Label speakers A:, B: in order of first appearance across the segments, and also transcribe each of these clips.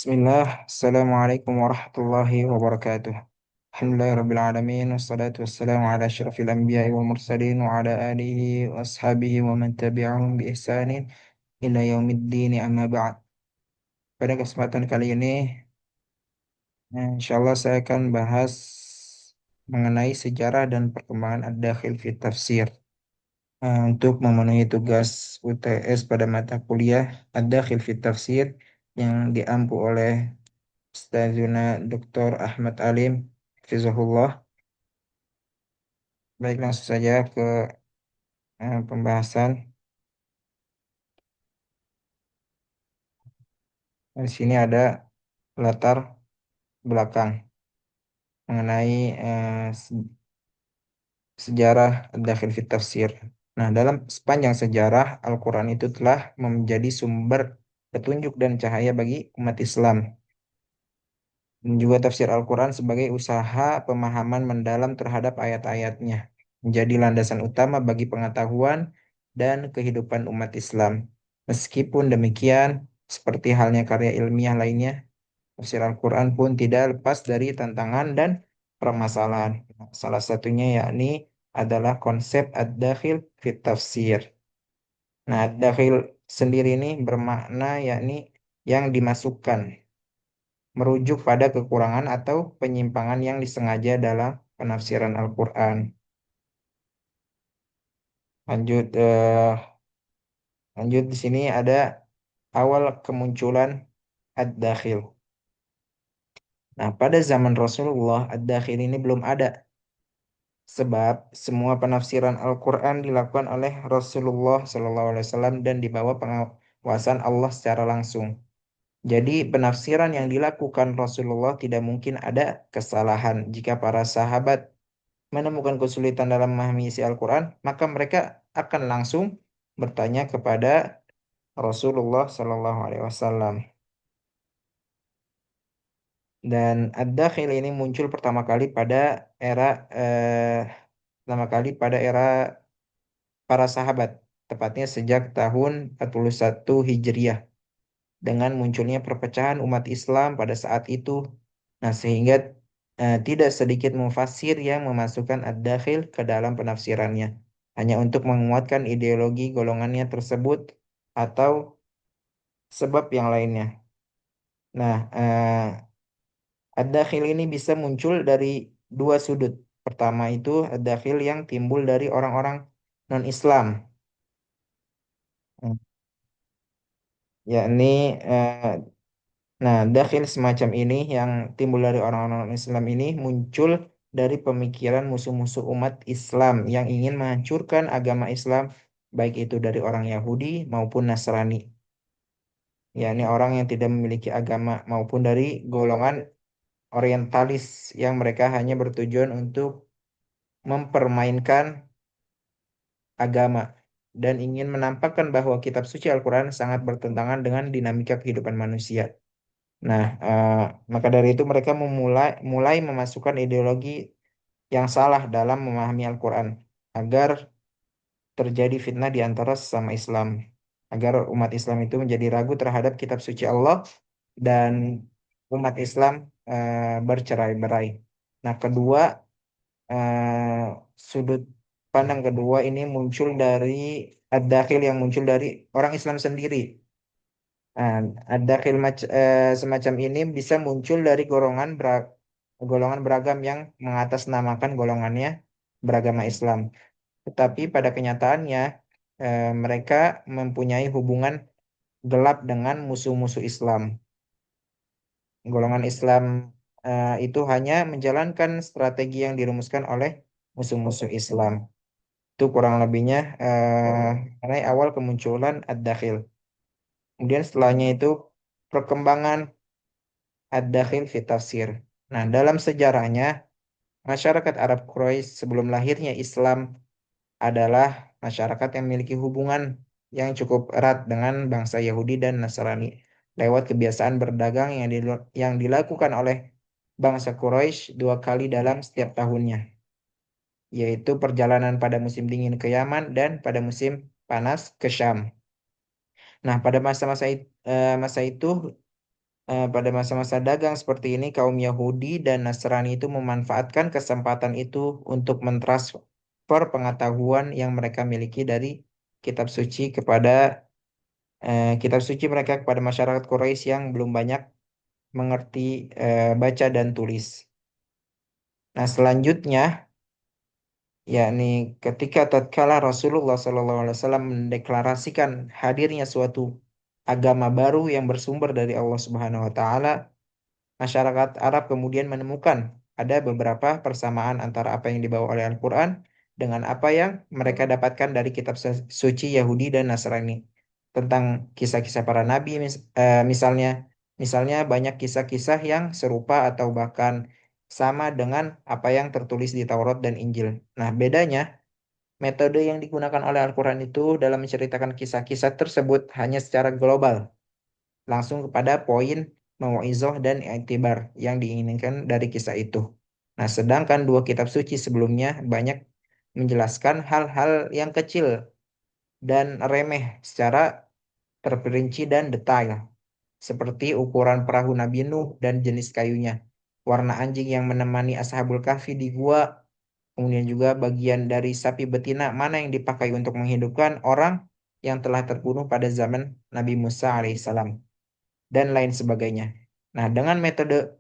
A: Bismillah, Assalamualaikum warahmatullahi wabarakatuh. Alhamdulillahirrabbilalamin, wassalatu wassalamu ala asyrafil anbiya'i wal mursalin wa ala alihi wa ashabihi wa man tabi'ahum bi ihsanin ila yaumiddin amma ba'd. Pada kesempatan kali ini, insyaallah saya akan bahas mengenai sejarah dan perkembangan ad-dakhil fi tafsir. Untuk memenuhi tugas UTS pada mata kuliah ad-dakhil fi tafsir yang diampu oleh Ustazuna Dr. Ahmad Alim Hafizahullah. Baik, langsung saja ke pembahasan. Di sini ada latar belakang mengenai sejarah Dakhil Fit Tafsir. Nah, dalam sepanjang sejarah, Al-Quran itu telah menjadi sumber petunjuk dan cahaya bagi umat Islam. Dan juga tafsir Al-Quran sebagai usaha pemahaman mendalam terhadap ayat-ayatnya. Menjadi landasan utama bagi pengetahuan dan kehidupan umat Islam. Meskipun demikian, seperti halnya karya ilmiah lainnya, tafsir Al-Quran pun tidak lepas dari tantangan dan permasalahan. Salah satunya yakni adalah konsep ad-dakhil fit tafsir. Nah, ad-dakhil sendiri ini bermakna yakni yang dimasukkan, merujuk pada kekurangan atau penyimpangan yang disengaja dalam penafsiran Al-Quran. Lanjut, lanjut di sini ada awal kemunculan ad-dakhil. Nah, pada zaman Rasulullah, ad-dakhil ini belum ada. Sebab semua penafsiran Al-Quran dilakukan oleh Rasulullah SAW dan di bawah pengawasan Allah secara langsung. Jadi penafsiran yang dilakukan Rasulullah tidak mungkin ada kesalahan. Jika para sahabat menemukan kesulitan dalam memahami isi Al-Quran, maka mereka akan langsung bertanya kepada Rasulullah SAW. Dan ad-dakhil ini muncul era eh, pertama kali pada era para sahabat, tepatnya sejak tahun 41 Hijriah, dengan munculnya perpecahan umat Islam pada saat itu. Nah, sehingga tidak sedikit mufasir yang memasukkan ad-dakhil ke dalam penafsirannya, hanya untuk menguatkan ideologi golongannya tersebut atau sebab yang lainnya. Nah, ad-dakhil ini bisa muncul dari dua sudut. Pertama itu ad-dakhil yang timbul dari orang-orang non-Islam, yakni nah, dakhil semacam ini yang timbul dari orang-orang Islam ini muncul dari pemikiran musuh-musuh umat Islam yang ingin menghancurkan agama Islam, baik itu dari orang Yahudi maupun Nasrani, yakni orang yang tidak memiliki agama, maupun dari golongan orientalis yang mereka hanya bertujuan untuk mempermainkan agama dan ingin menampakkan bahwa kitab suci Al-Quran sangat bertentangan dengan dinamika kehidupan manusia. Nah, maka dari itu mereka mulai memasukkan ideologi yang salah dalam memahami Al-Quran agar terjadi fitnah di antara sesama Islam, agar umat Islam itu menjadi ragu terhadap kitab suci Allah dan umat Islam bercerai-berai. Nah, eh, sudut pandang kedua ini muncul dari ad-dakhil yang muncul dari orang Islam sendiri. Nah, ada semacam ini bisa muncul dari golongan beragam yang mengatasnamakan golongannya beragama Islam. Tetapi pada kenyataannya mereka mempunyai hubungan gelap dengan musuh-musuh Islam. Golongan Islam itu hanya menjalankan strategi yang dirumuskan oleh musuh-musuh Islam. Itu kurang lebihnya mengenai awal kemunculan ad-dakhil. Kemudian setelahnya itu perkembangan ad-dakhil fi tafsir. Nah, dalam sejarahnya, masyarakat Arab Quraisy sebelum lahirnya Islam adalah masyarakat yang memiliki hubungan yang cukup erat dengan bangsa Yahudi dan Nasrani lewat kebiasaan berdagang yang dilakukan oleh bangsa Quraisy dua kali dalam setiap tahunnya, yaitu perjalanan pada musim dingin ke Yaman dan pada musim panas ke Syam. Nah, pada masa itu Pada masa-masa dagang seperti ini, kaum Yahudi dan Nasrani itu memanfaatkan kesempatan itu untuk mentransfer pengetahuan yang mereka miliki dari kitab suci kitab suci mereka kepada masyarakat Quraisy yang belum banyak mengerti baca dan tulis. Nah, selanjutnya yakni ketika tatkala Rasulullah SAW mendeklarasikan hadirnya suatu agama baru yang bersumber dari Allah Subhanahu wa taala, masyarakat Arab kemudian menemukan ada beberapa persamaan antara apa yang dibawa oleh Al-Quran dengan apa yang mereka dapatkan dari kitab suci Yahudi dan Nasrani tentang kisah-kisah para nabi misalnya banyak kisah-kisah yang serupa atau bahkan sama dengan apa yang tertulis di Taurat dan Injil. Nah, bedanya metode yang digunakan oleh Al-Quran itu dalam menceritakan kisah-kisah tersebut hanya secara global, langsung kepada poin mau'izoh dan i'tibar yang diinginkan dari kisah itu. Nah, sedangkan dua kitab suci sebelumnya banyak menjelaskan hal-hal yang kecil dan remeh secara terperinci dan detail, seperti ukuran perahu Nabi Nuh dan jenis kayunya, warna anjing yang menemani Ashabul Kahfi di gua, kemudian juga bagian dari sapi betina mana yang dipakai untuk menghidupkan orang yang telah terbunuh pada zaman Nabi Musa alaihissalam dan lain sebagainya. Nah, dengan metode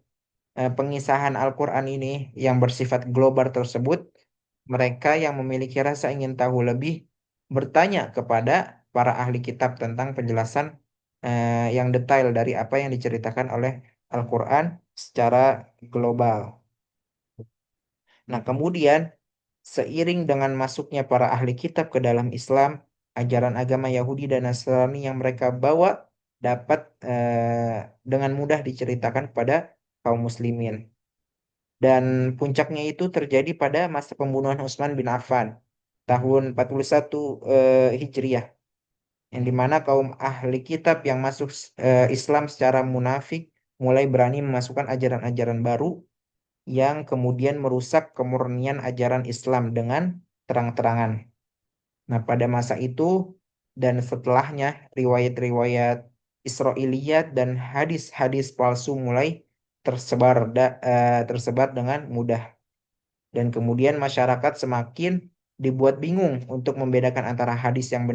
A: pengisahan Al-Quran ini yang bersifat global tersebut, mereka yang memiliki rasa ingin tahu lebih bertanya kepada para ahli kitab tentang penjelasan yang detail dari apa yang diceritakan oleh Al-Quran secara global. Nah, kemudian seiring dengan masuknya para ahli kitab ke dalam Islam, ajaran agama Yahudi dan Nasrani yang mereka bawa dapat dengan mudah diceritakan kepada kaum muslimin. Dan puncaknya itu terjadi pada masa pembunuhan Utsman bin Affan tahun 41 Hijriah, yang dimana kaum ahli kitab yang masuk Islam secara munafik mulai berani memasukkan ajaran-ajaran baru yang kemudian merusak kemurnian ajaran Islam dengan terang-terangan. Nah, pada masa itu dan setelahnya, riwayat-riwayat Israiliyat dan hadis-hadis palsu mulai tersebar dengan mudah. Dan kemudian masyarakat semakin dibuat bingung untuk membedakan antara hadis yang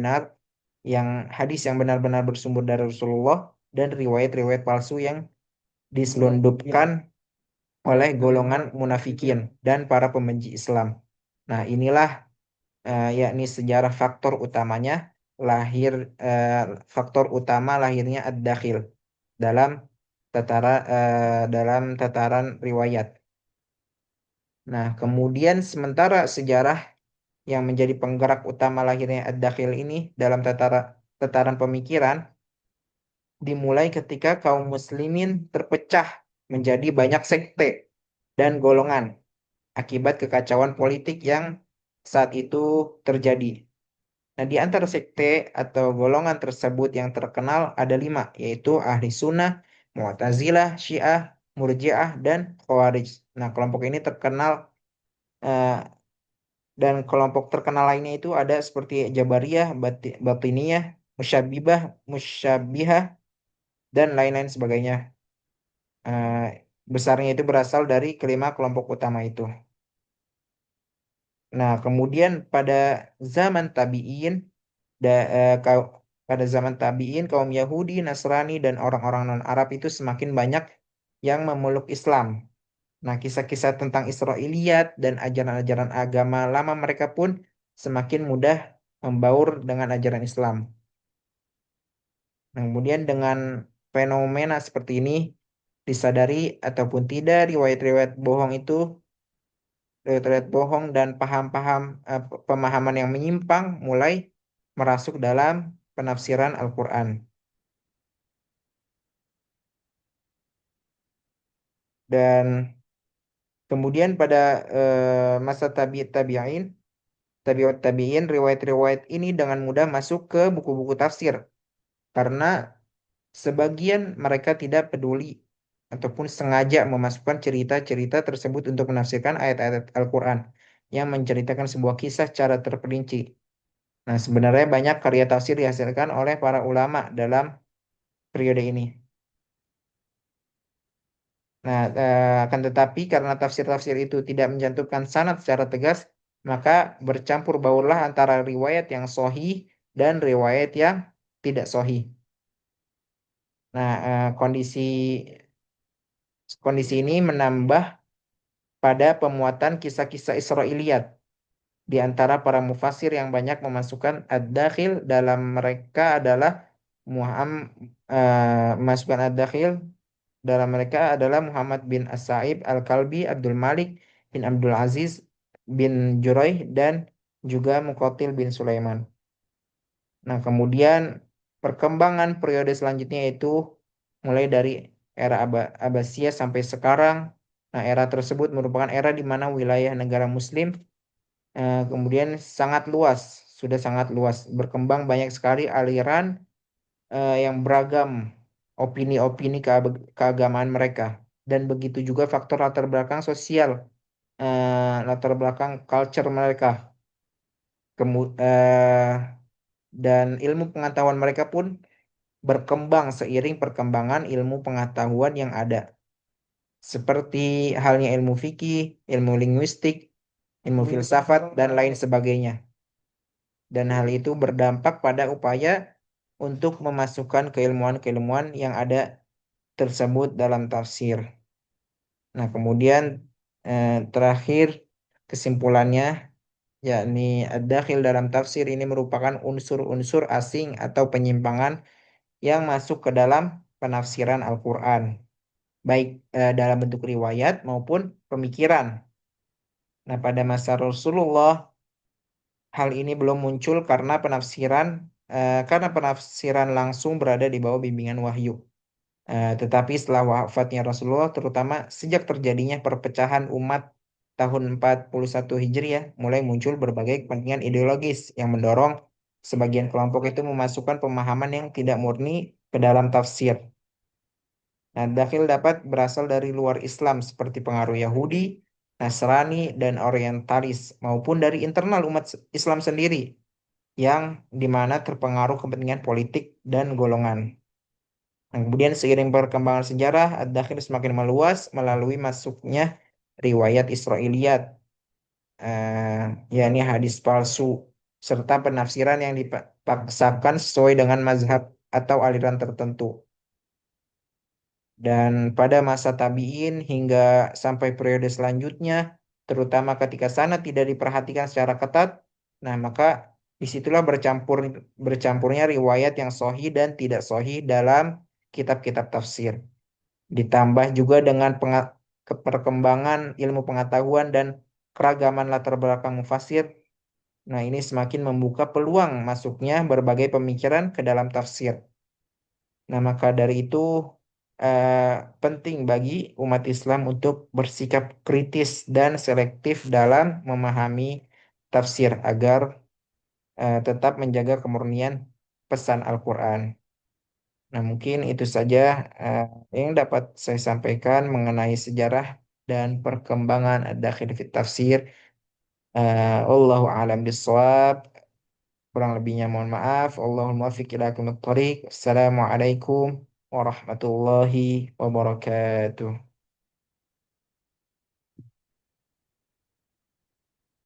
A: benar-benar bersumber dari Rasulullah dan riwayat-riwayat palsu yang diselundupkan oleh golongan munafikin dan para pembenci Islam. Nah, inilah yakni sejarah lahir faktor utama lahirnya ad-dakhil dalam dalam tataran riwayat. Nah, kemudian sementara sejarah yang menjadi penggerak utama lahirnya ad-dakhil ini dalam tataran pemikiran dimulai ketika kaum muslimin terpecah menjadi banyak sekte dan golongan akibat kekacauan politik yang saat itu terjadi. Nah, di antara sekte atau golongan tersebut yang terkenal ada 5, yaitu Ahli Sunnah, Mu'tazilah, Syiah, Murji'ah, dan Khawarij. Nah, kelompok ini terkenal eh, dan kelompok terkenal lainnya itu ada seperti Jabariyah, Batiniyah, Musyabbihah, dan lain-lain sebagainya. Eh, Besarnya itu berasal dari kelima kelompok utama itu. Nah, kemudian zaman tabi'in, da, eh, kau- pada zaman tabi'in, kaum Yahudi, Nasrani, dan orang-orang non-Arab itu semakin banyak yang memeluk Islam. Nah, kisah-kisah tentang Israiliyat dan ajaran-ajaran agama lama mereka pun semakin mudah membaur dengan ajaran Islam. Nah, kemudian dengan fenomena seperti ini, disadari ataupun tidak, riwayat-riwayat bohong dan pemahaman yang menyimpang mulai merasuk dalam penafsiran Al-Quran. Dan kemudian pada masa tabi'ut tabi'in, riwayat-riwayat ini dengan mudah masuk ke buku-buku tafsir karena sebagian mereka tidak peduli ataupun sengaja memasukkan cerita-cerita tersebut untuk menafsirkan ayat-ayat Al-Quran yang menceritakan sebuah kisah secara terperinci. Nah, sebenarnya banyak karya tafsir dihasilkan oleh para ulama dalam periode ini. Nah, akan tetapi karena tafsir-tafsir itu tidak mencantumkan sanad secara tegas, maka bercampur baurlah antara riwayat yang sahih dan riwayat yang tidak sahih. Nah, kondisi ini menambah pada pemuatan kisah-kisah Israiliyat di antara para mufasir yang banyak memasukkan ad-dakhil dalam mereka adalah Muhammad memasukkan ad-dakhil dalam mereka adalah Muhammad bin As-Sa'ib Al-Kalbi, Abdul Malik bin Abdul Aziz bin Juraih dan juga Muqatil bin Sulaiman. Nah, kemudian perkembangan periode selanjutnya itu mulai dari era Abbasiyah sampai sekarang. Nah, era tersebut merupakan era di mana wilayah negara Muslim kemudian sangat luas, sudah sangat luas, berkembang banyak sekali aliran yang beragam opini-opini keagamaan mereka. Dan begitu juga faktor latar belakang sosial, latar belakang culture mereka. Dan ilmu pengetahuan mereka pun berkembang seiring perkembangan ilmu pengetahuan yang ada. Seperti halnya ilmu fikih, ilmu linguistik, ilmu filsafat, dan lain sebagainya. Dan hal itu berdampak pada upaya untuk memasukkan keilmuan-keilmuan yang ada tersebut dalam tafsir. Nah, kemudian terakhir kesimpulannya yakni ad-dakhil dalam tafsir ini merupakan unsur-unsur asing atau penyimpangan yang masuk ke dalam penafsiran Al-Qur'an, baik dalam bentuk riwayat maupun pemikiran. Nah, pada masa Rasulullah hal ini belum muncul karena penafsiran langsung berada di bawah bimbingan wahyu. Tetapi setelah wafatnya Rasulullah, terutama sejak terjadinya perpecahan umat tahun 41 Hijriah, mulai muncul berbagai kepentingan ideologis yang mendorong sebagian kelompok itu memasukkan pemahaman yang tidak murni ke dalam tafsir. Nah, dakhil dapat berasal dari luar Islam seperti pengaruh Yahudi, Nasrani, dan Orientalis, maupun dari internal umat Islam sendiri yang dimana terpengaruh kepentingan politik dan golongan. Nah, kemudian seiring perkembangan sejarah, ad-dakhil semakin meluas melalui masuknya riwayat Israiliyat, eh, yakni hadis palsu, serta penafsiran yang dipaksakan sesuai dengan mazhab atau aliran tertentu. Dan pada masa tabi'in hingga sampai periode selanjutnya, terutama ketika sanad tidak diperhatikan secara ketat, nah maka disitulah bercampurnya riwayat yang sahih dan tidak sahih dalam kitab-kitab tafsir. Ditambah juga dengan perkembangan ilmu pengetahuan dan keragaman latar belakang mufasir. Nah, ini semakin membuka peluang masuknya berbagai pemikiran ke dalam tafsir. Nah, maka dari itu eh, penting bagi umat Islam untuk bersikap kritis dan selektif dalam memahami tafsir agar tetap menjaga kemurnian pesan Al-Quran. Nah, mungkin itu saja eh, yang dapat saya sampaikan mengenai sejarah dan perkembangan ad-dakhil fit tafsir. Allahu a'lam bishawab. Kurang lebihnya mohon maaf. Allahumma muwaffiq ila aqwamit thoriq. Assalamualaikum warahmatullahi wabarakatuh.